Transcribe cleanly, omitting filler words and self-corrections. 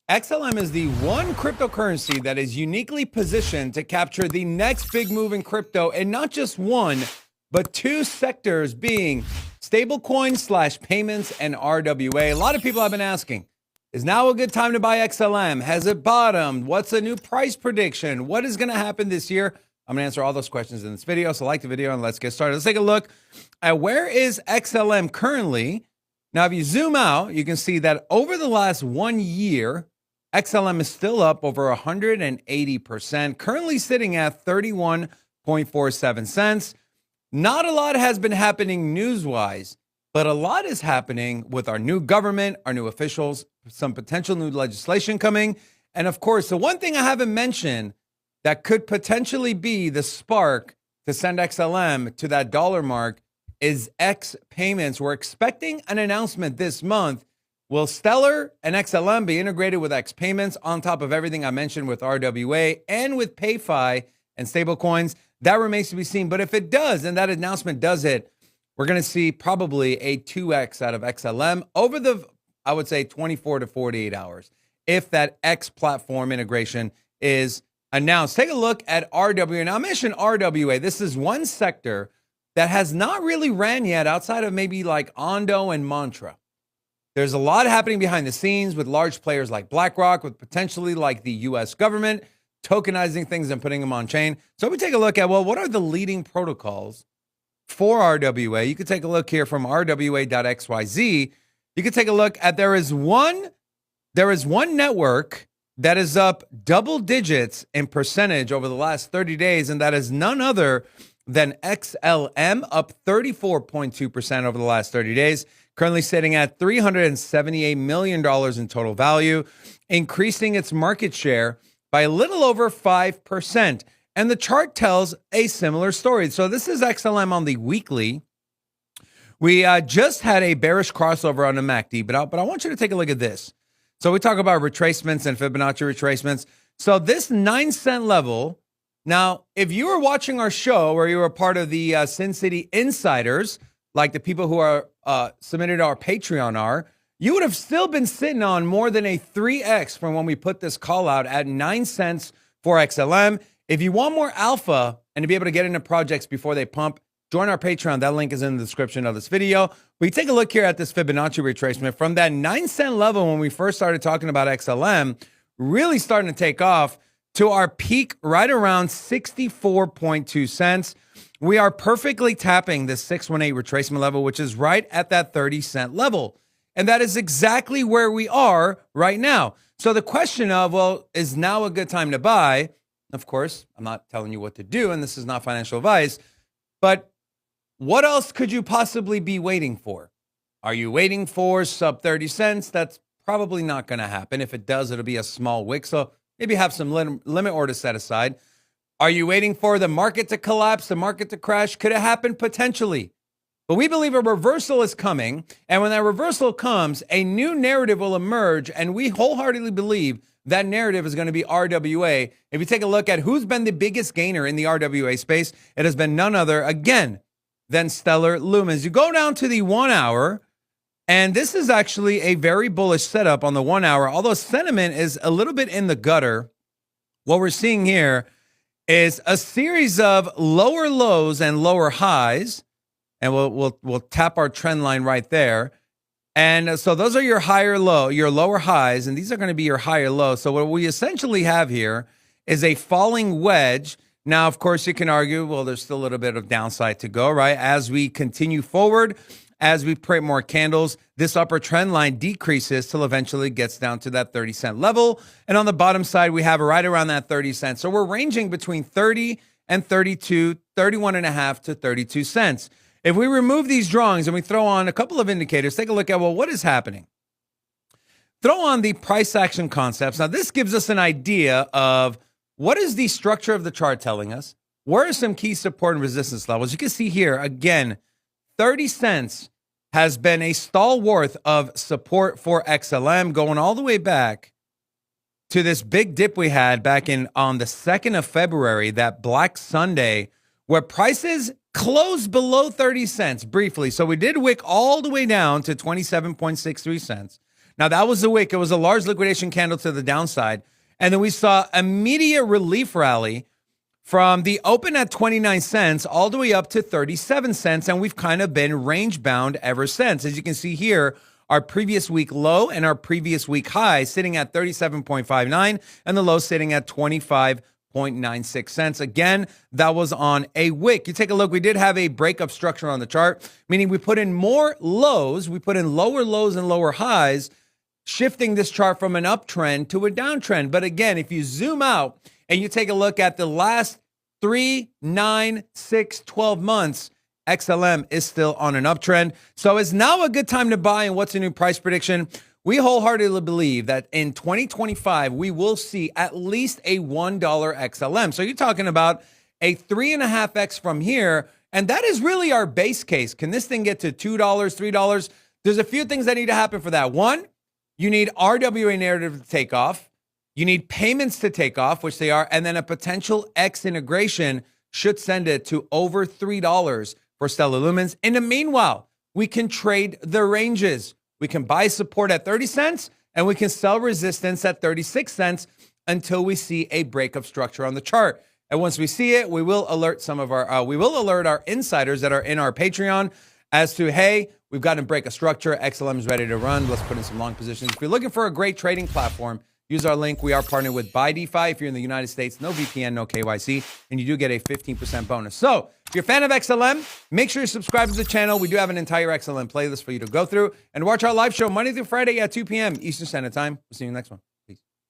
XLM is the one cryptocurrency that is uniquely positioned to capture the next big move in crypto, and not just one, but two sectors, being stablecoin / payments and RWA. A lot of people have been asking, is now a good time to buy XLM? Has it bottomed? What's a new price prediction? What is going to happen this year? I'm going to answer all those questions in this video. So like the video and let's get started. Let's take a look at where is XLM currently. Now, if you zoom out, you can see that over the last 1 year, XLM is still up over 180%, currently sitting at 31.47 cents. Not a lot has been happening news-wise, but a lot is happening with our new government, our new officials, some potential new legislation coming. And of course, the one thing I haven't mentioned that could potentially be the spark to send XLM to that dollar mark is X payments. We're expecting an announcement this month. Will Stellar and XLM be integrated with X payments on top of everything I mentioned with RWA and with PayFi and stablecoins? That remains to be seen. But if it does, and that announcement does it, we're going to see probably a 2X out of XLM over the, I would say, 24 to 48 hours if that X platform integration is announced. Take a look at RWA. Now, I mentioned RWA. This is one sector that has not really ran yet outside of maybe like Ondo and Mantra. There's a lot happening behind the scenes with large players like BlackRock, with potentially like the US government tokenizing things and putting them on chain. So we take a look at, well, what are the leading protocols for RWA? You could take a look here from rwa.xyz. You could take a look at, there is one network that is up double digits in percentage over the last 30 days, and that is none other than XLM, up 34.2% over the last 30 days. Currently sitting at $378 million in total value, increasing its market share by a little over 5%. And the chart tells a similar story. So this is XLM on the weekly. We just had a bearish crossover on the MACD, but I want you to take a look at this. So we talk about retracements and Fibonacci retracements. So this 9-cent level, now, if you were watching our show or you were part of the Sin City Insiders, like the people who are submitted to our Patreon are, you would have still been sitting on more than a 3X from when we put this call out at 9 cents for XLM. If you want more alpha and to be able to get into projects before they pump, join our Patreon. That link is in the description of this video. We take a look here at this Fibonacci retracement from that 9-cent level when we first started talking about XLM, really starting to take off to our peak right around 64.2 cents. We are perfectly tapping this 618 retracement level, which is right at that 30-cent level. And that is exactly where we are right now. So the question of, well, is now a good time to buy? Of course, I'm not telling you what to do, and this is not financial advice, but what else could you possibly be waiting for? Are you waiting for sub 30 cents? That's probably not going to happen. If it does, it'll be a small wick. So maybe have some limit order set aside. Are you waiting for the market to collapse, the market to crash? Could it happen? Potentially. But we believe a reversal is coming. And when that reversal comes, a new narrative will emerge. And we wholeheartedly believe that narrative is going to be RWA. If you take a look at who's been the biggest gainer in the RWA space, it has been none other, again, than Stellar Lumens. You go down to the 1 hour, and this is actually a very bullish setup on the 1 hour, although sentiment is a little bit in the gutter. What we're seeing here is a series of lower lows and lower highs, and we'll tap our trend line right there. And so those are your your lower highs, and these are going to be your higher lows. So what we essentially have here is a falling wedge. Now, of course, you can argue, well, there's still a little bit of downside to go, right? As we continue forward, as we print more candles, this upper trend line decreases till eventually gets down to that 30-cent level. And on the bottom side, we have right around that 30 cents. So we're ranging between 30 and 32, 31.5 to 32 cents. If we remove these drawings and we throw on a couple of indicators, take a look at, well, what is happening? Throw on the price action concepts. Now, this gives us an idea of what is the structure of the chart telling us? Where are some key support and resistance levels? You can see here, again, 30 cents has been a stalwart of support for XLM, going all the way back to this big dip we had back on the 2nd of February, that Black Sunday, where prices closed below 30 cents briefly. So we did wick all the way down to 27.63 cents. Now, that was the wick. It was a large liquidation candle to the downside. And then we saw immediate relief rally from the open at 29 cents all the way up to 37 cents. And we've kind of been range bound ever since. As you can see here, our previous week low and our previous week high sitting at 37.59 and the low sitting at 25.96 cents. Again, that was on a wick. You take a look, we did have a breakup structure on the chart, meaning we put in more lows, we put in lower lows and lower highs, shifting this chart from an uptrend to a downtrend. But again, if you zoom out and you take a look at the last 3, 9, 6, 12 months, XLM is still on an uptrend. So is now a good time to buy? And what's a new price prediction? We wholeheartedly believe that in 2025, we will see at least a $1 XLM. So you're talking about a 3.5x from here. And that is really our base case. Can this thing get to $2, $3? There's a few things that need to happen for that. One, you need RWA narrative to take off. You need payments to take off, which they are. And then a potential X integration should send it to over $3 for Stellar Lumens. In the meanwhile, we can trade the ranges. We can buy support at 30 cents and we can sell resistance at 36 cents until we see a breakup structure on the chart. And once we see it, we will alert our insiders that are in our Patreon as to, hey, we've got to break a structure. XLM is ready to run. Let's put in some long positions. If you're looking for a great trading platform, use our link. We are partnered with BuyDeFi. If you're in the United States, no VPN, no KYC, and you do get a 15% bonus. So if you're a fan of XLM, make sure you subscribe to the channel. We do have an entire XLM playlist for you to go through and watch our live show Monday through Friday at 2 p.m. Eastern Standard Time. We'll see you next one.